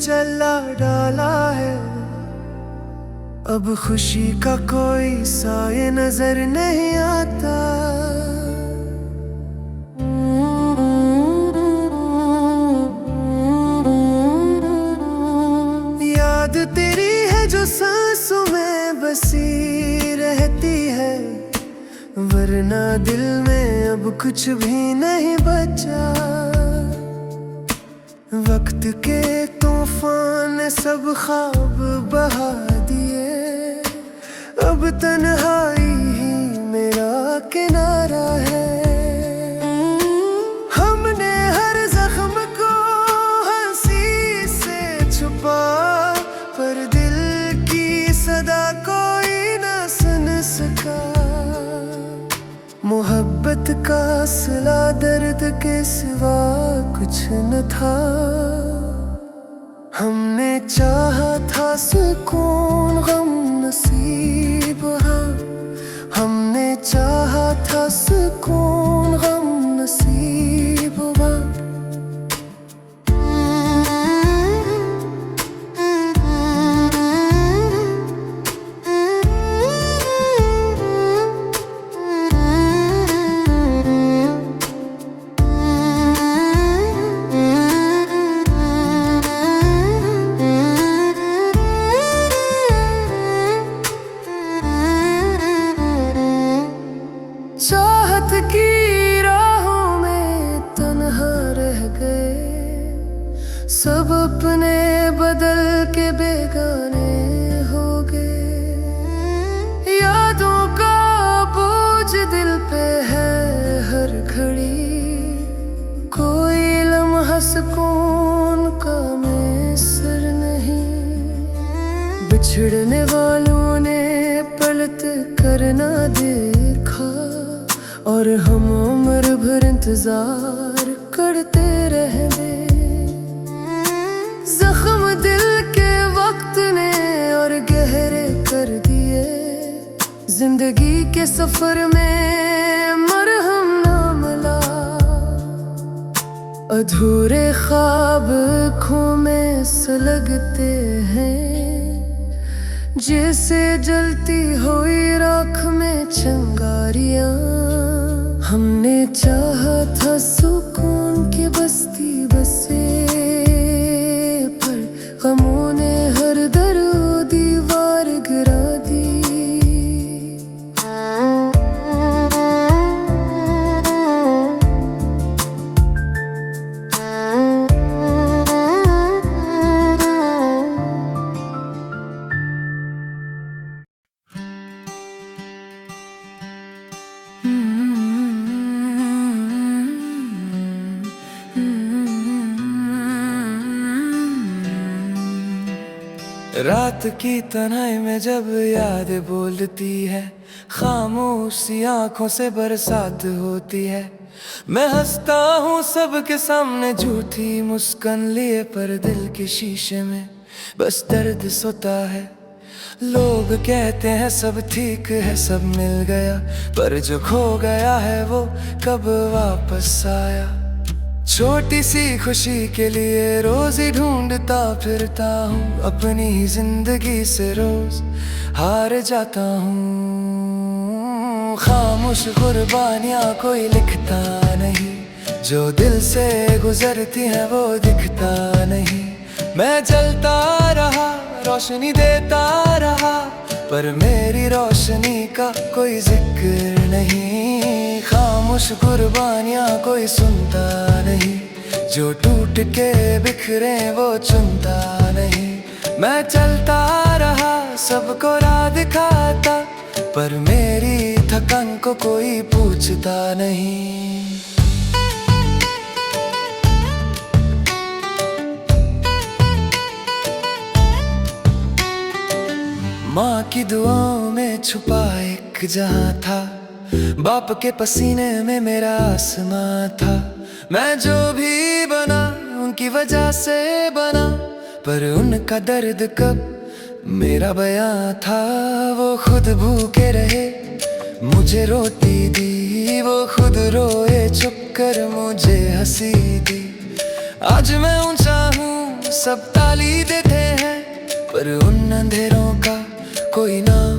जला डाला है। अब खुशी का कोई साए नजर नहीं आता। याद तेरी है जो सांसों में बसी रहती है, वरना दिल में अब कुछ भी नहीं बचा। वक्त के तूफान ने सब ख्वाब बहा दिए, अब तन्हाई ही मेरा किनारा है। हमने हर जख्म को हंसी से छुपा, पर दिल की सदा कोई न सुन सका। मोहब्बत का सिला दर्द के सिवा कुछ न था। हमने चाहा था सुकून गम नसीब, हाँ हमने चाहा था सुकून गम नसीब, हाँ। चाहत की राहों में तन्हा रह गए, सब अपने बदल के बेगाने हो गए। यादों का बोझ दिल पे है हर घड़ी, कोई लम्हा सुकून का मैसर नहीं। बिछड़ने वालों ने पलट कर ना देखा, और हम उम्र भर इंतजार करते रह गए। जख्म दिल के वक्त ने और गहरे कर दिए, जिंदगी के सफर में मरहम ना मिला। अधूरे ख्वाब आँखों में सुलगते हैं, जैसे जलती हुई राख में चिंगारियां। हमने चाहा था सुकून की बस्ती बसे, पर गमों ने हर दर दीवार गिरा दी। रात की तन्हाई में जब याद बोलती है, खामोशी आंखों से बरसात होती है। मैं हंसता हूँ सबके सामने झूठी मुस्कान लिए, पर दिल के शीशे में बस दर्द सोता है। लोग कहते हैं सब ठीक है, सब मिल गया, पर जो खो गया है वो कब वापस आया। छोटी सी खुशी के लिए रोज ही ढूंढता फिरता हूँ, अपनी ही जिंदगी से रोज हार जाता हूँ। खामोश कुर्बानियाँ कोई लिखता नहीं, जो दिल से गुजरती है वो दिखता नहीं। मैं जलता रहा, रोशनी देता रहा, पर मेरी रोशनी का कोई जिक्र नहीं। खामोश कुर्बानियाँ कोई सुनता नहीं, जो टूट के बिखरे वो चुनता नहीं। मैं चलता रहा, सबको राह दिखाता, पर मेरी थकान को कोई पूछता नहीं। माँ की दुआओं में छुपा एक जहां था, बाप के पसीने में मेरा आसमां था। मैं जो भी बना उनकी वजह से बना, पर उनका दर्द कब मेरा बयां था। वो खुद भूखे रहे, मुझे रोटी दी, वो खुद रोए चुप कर मुझे हंसी दी। आज मैं ऊंचा हूँ सब ताली देते हैं, पर उन अंधेरों का कोई नाम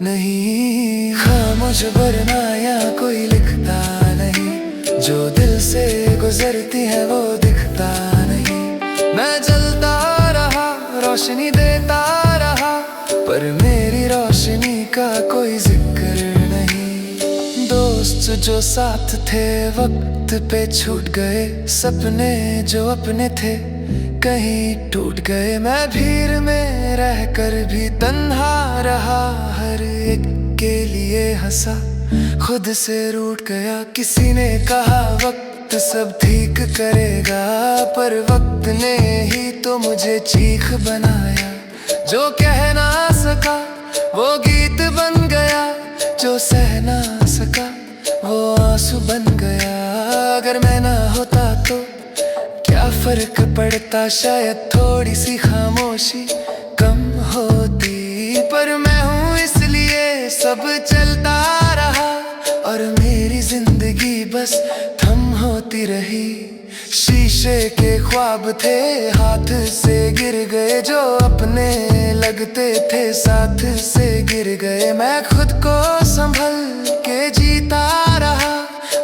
नहीं। खामोश बरनाया कोई लिखता नहीं, जो दिल से गुजरती है वो दिखता नहीं। मैं जलता रहा, रोशनी देता रहा, पर मेरी रोशनी का कोई जिक्र नहीं। दोस्त जो साथ थे वक्त पे छूट गए, सपने जो अपने थे कहीं टूट गए। मैं भीड़ में रहकर भी तन्हा रहा, हर एक के लिए हंसा, खुद से रूठ गया। किसी ने कहा वक्त सब ठीक करेगा, पर वक्त ने ही तो मुझे चीख बनाया। जो कह ना सका वो गीत बन गया, जो सह ना सका वो आंसू बन गया। अगर मैं ना होता तो क्या फर्क पड़ता, शायद थोड़ी सी खामोशी कम होती। पर मैं हूँ इसलिए सब चलता रहा, और मेरी जिंदगी बस थम होती रही। शीशे के ख्वाब थे हाथ से गिर गए, जो अपने लगते थे साथ से गिर गए। मैं खुद को संभल के जीता रहा,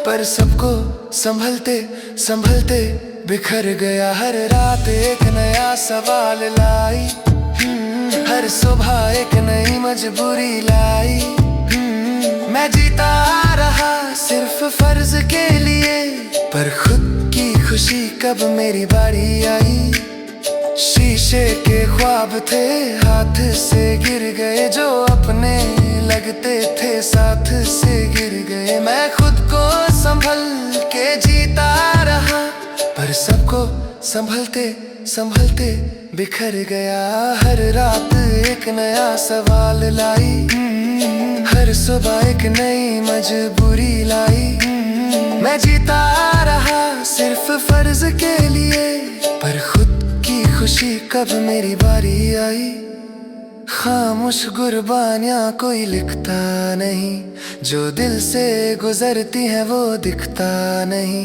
पर सबको संभलते संभलते बिखर गया। हर रात एक नया सवाल लाई, हर सुबह एक नई मजबूरी लाई। मैं जीता रहा सिर्फ फर्ज के लिए, पर खुद की खुशी कब मेरी बारी आई। शीशे के ख्वाब थे हाथ से गिर गए, जो अपने लगते थे साथ से गिर गए। मैं खुद को संभल के जीता रहा, पर सबको संभलते संभलते बिखर गया। हर रात एक नया सवाल लाई, हर सुबह एक नई मजबूरी लाई। मैं जीता रहा सिर्फ फर्ज के लिए, पर खुद की खुशी कब मेरी बारी आई। खामोश कुर्बानियाँ कोई लिखता नहीं, जो दिल से गुजरती है वो दिखता नहीं।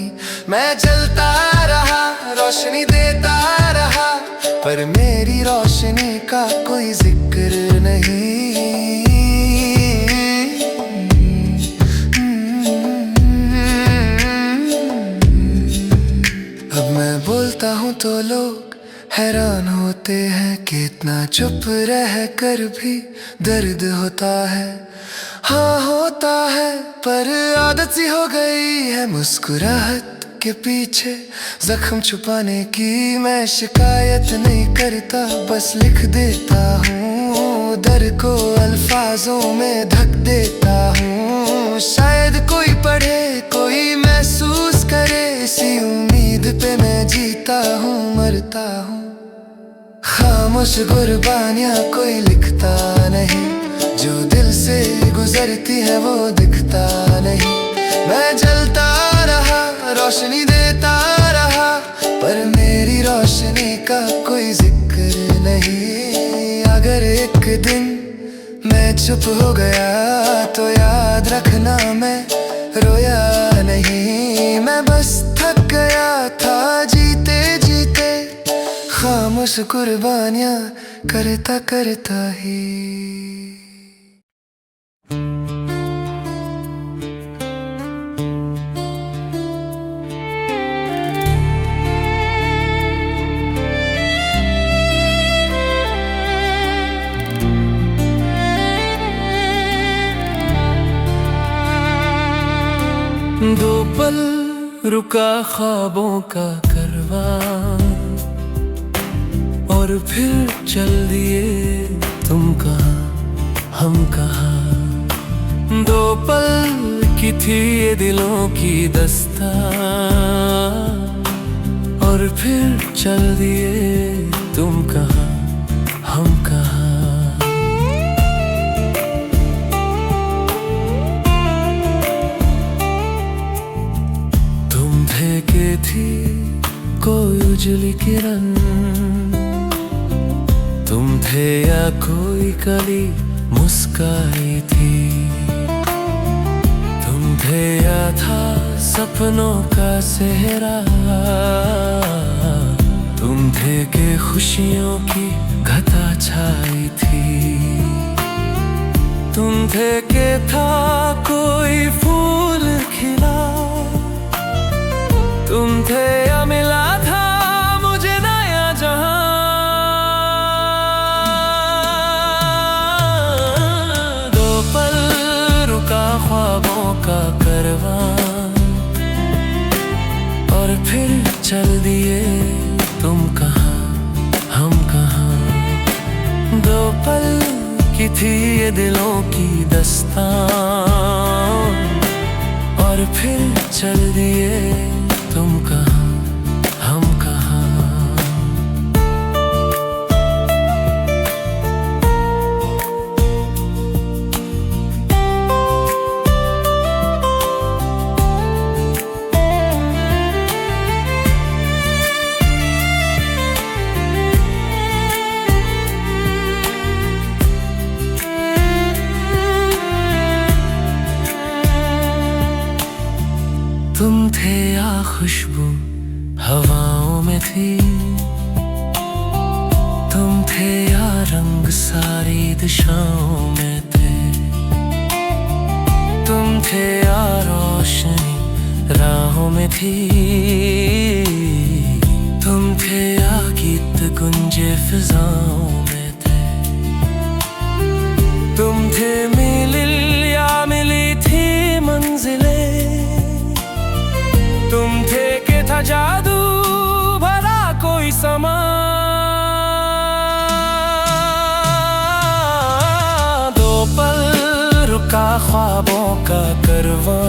मैं जलता रहा, रोशनी देता रहा, पर मेरी रोशनी का कोई जिक्र नहीं। अब मैं बोलता हूँ तो लोग हैरान होते हैं कि इतना चुप रह कर भी दर्द होता है। हाँ होता है, पर आदत सी हो गई है मुस्कुराहट के पीछे जख्म छुपाने की। मैं शिकायत नहीं करता, बस लिख देता हूँ, दर्द को अल्फाजों में ढक देता हूँ। शायद कोई पढ़े, कोई महसूस करे, इसी उम्मीद पे मैं जीता हूँ मरता हूँ। खामोश कुर्बानियाँ कोई लिखता नहीं, जो दिल से गुजरती है वो दिखता नहीं। मैं जलता रहा, रोशनी देता रहा, पर मेरी रोशनी का कोई जिक्र नहीं। अगर एक दिन मैं चुप हो गया तो याद रखना मैं रोया नहीं। मैं बस थक गया था जीते जीते, खामोश कुर्बानियाँ करता करता ही। दो पल रुका ख्वाबों का करवां, और फिर चल दिए तुम कहाँ हम कहाँ। दो पल की थी ये दिलों की दास्तां, और फिर चल दिए तुम कहाँ हम कहाँ। के थी कोई उजली किरण, तुम थे या कोई कली मुस्काई थी। तुम थे या था सपनों का सेहरा, तुम थे के खुशियों की घटा छाई थी, तुम थे के था कोई फूल खिला, तुम थे या मिला था मुझे नया जहां। दो पल रुका ख्वाबों का करवां और फिर चल दिए तुम कहाँ हम कहाँ। दो पल की थी ये दिलों की दास्तां और फिर चल दिए तुम कहाँ हम कहाँ। तुम थे या खुशबू हवाओं में थी, तुम थे या रंग सारी दिशाओं में थे, तुम थे या रोशनी राहों में थी, तुम थे या गीत गुंजे फिजाओं में थे, तुम थे मिलिल या मिली थी मंजिलें, तुम थे के था जादू भरा कोई समा। दो पल रुका ख्वाबों का करवां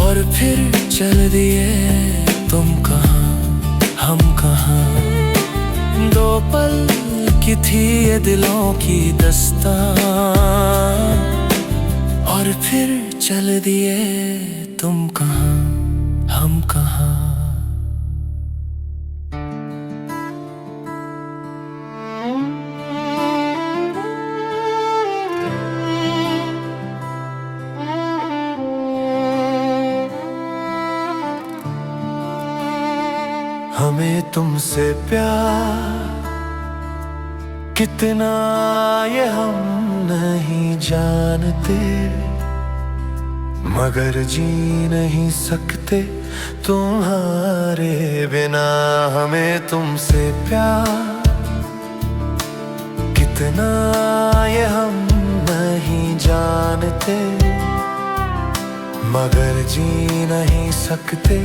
और फिर चल दिए तुम कहाँ हम कहाँ। दो पल की थी ये दिलों की दास्तां और फिर चल दिए तुम कहाँ हम कहाँ। हमें तुमसे प्यार कितना ये हम नहीं जानते, मगर जी नहीं सकते तुम्हारे बिना। हमें तुमसे प्यार कितना ये हम नहीं जानते, मगर जी नहीं सकते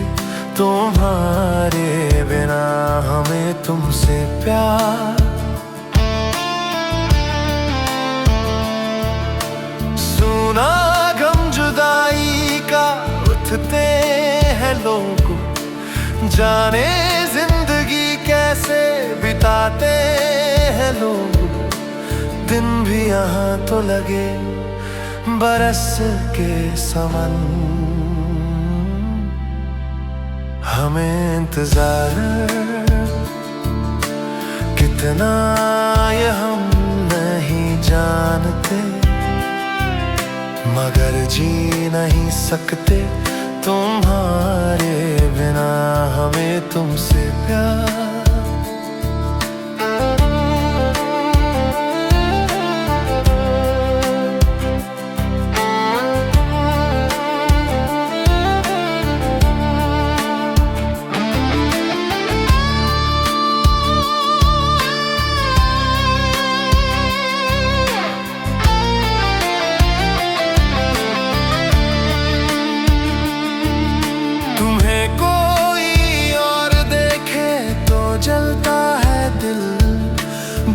तुम्हारे बिना। हमें तुमसे प्यार सुना गम जुदाई का उठते हैं लोग, जाने जिंदगी कैसे बिताते हैं लोग। दिन भी यहाँ तो लगे बरस के समान, हमें इंतजार कितना ये हम नहीं जानते, मगर जी नहीं सकते तुम्हारे बिना। हमें तुमसे प्यार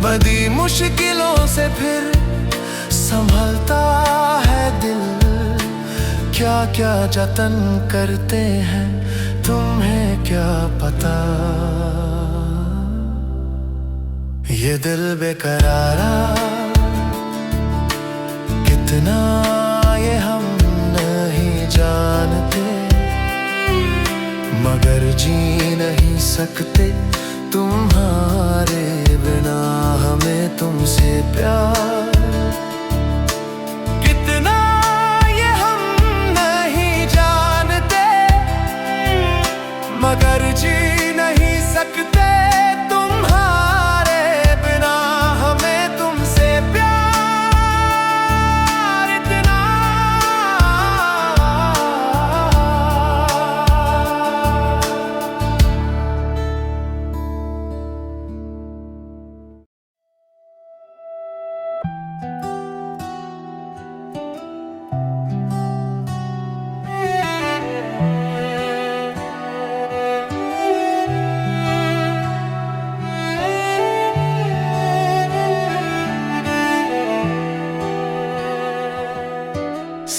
बड़ी मुश्किलों से फिर संभलता है दिल। क्या क्या जतन करते हैं तुम्हें क्या पता, ये दिल बेकरारा कितना ये हम नहीं जानते, मगर जी नहीं सकते तुम्हारे बिना। हमें तुमसे प्यार कितना ये हम नहीं जानते, मगर जी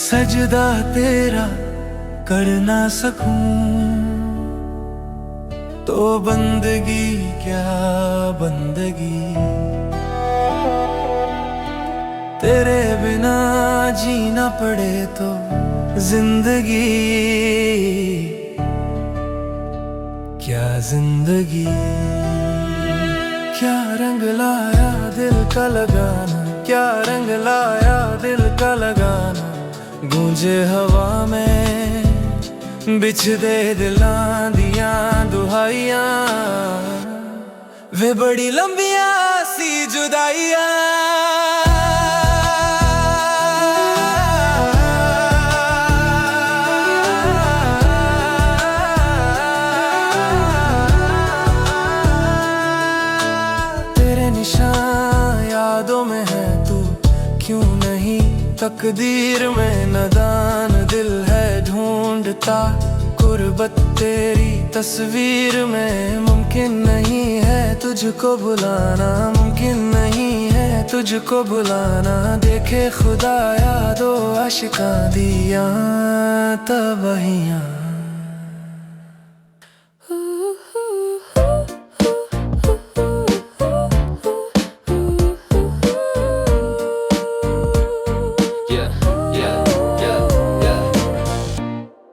सजदा तेरा कर ना सकूं तो बंदगी क्या बंदगी, तेरे बिना जीना पड़े तो जिंदगी क्या जिंदगी। क्या रंग लाया दिल का लगाना, क्या रंग लाया दिल का लगाना, गूंजे हवा में बिछ दे दिलां दिया दुहाइयां, वे बड़ी लंबिया सी जुदाइयां। निशान यादों में है तू क्यों नहीं, तकदीर में नादान दिल है ढूंढता, गुर्बत तेरी तस्वीर में मुमकिन नहीं है तुझको बुलाना, मुमकिन नहीं है तुझको बुलाना। देखे खुदाया दो आशिकां दिया तबाहियां।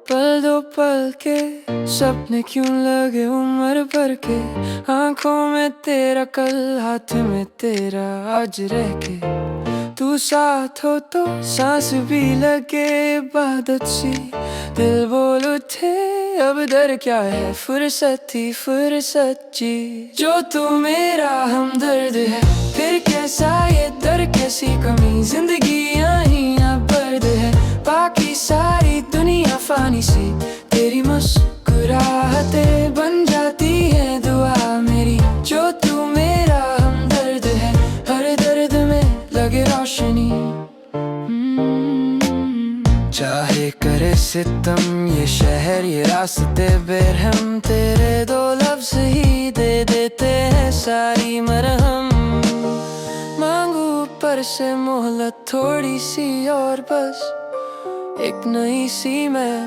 पल दो पल के सपने क्यों लगे उम्र भर के, आंखों में तेरा कल हाथ में तेरा आज रह के, तू साथ हो तो सांस भी लगे इबादत सी, दिल बोल उठे अब डर क्या है फुर्सत ही फुर्सत जी। जो तू मेरा हमदर्द है फिर कैसा ये दर कैसी कमी, जिंदगी यहाँ बर्द है बाकी सारी दुनिया फानी सी, तेरी मुस्कुराहटें बन जाती है दुआ मेरी। जो तू मेरा हमदर्द है हर दर्द में लगे रोशनी, चाहे करे सितम ये शहर ये रास्ते बेरहम, तेरे दो लफ्ज ही दे देते हैं सारी मरहम। मांगू ऊपर से मोहलत थोड़ी सी और बस एक नई सी मैं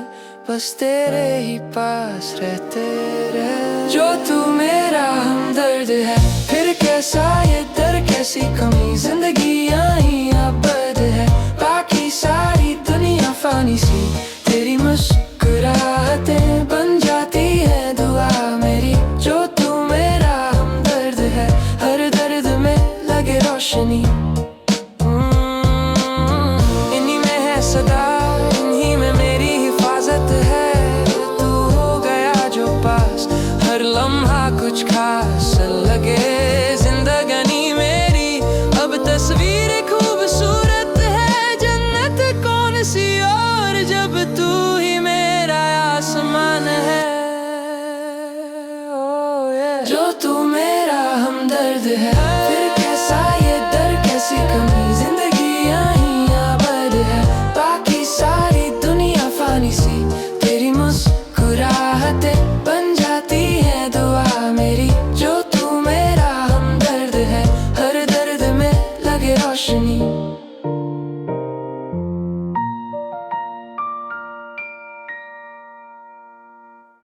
बस तेरे ही पास रहते रह। जो तू मेरा हमदर्द है फिर कैसा ये दर कैसी कमी, जिंदगी यहाँ बर्द है बाकी सारी दुनिया फानी सी, तेरी मुस्कुराहटें बन जाती है दुआ मेरी। जो तू मेरा हमदर्द है हर दर्द में लगे रोशनी, इन्हीं में है सदा इन्हीं में मेरी हिफाजत है, तू हो गया जो पास हर लम्हा कुछ खास लगे जिंदगानी मेरी। अब तस्वीर खूबसूरत है जन्नत कौन सी और जब तू ही मेरा आसमान है। जो तू मेरा हमदर्द है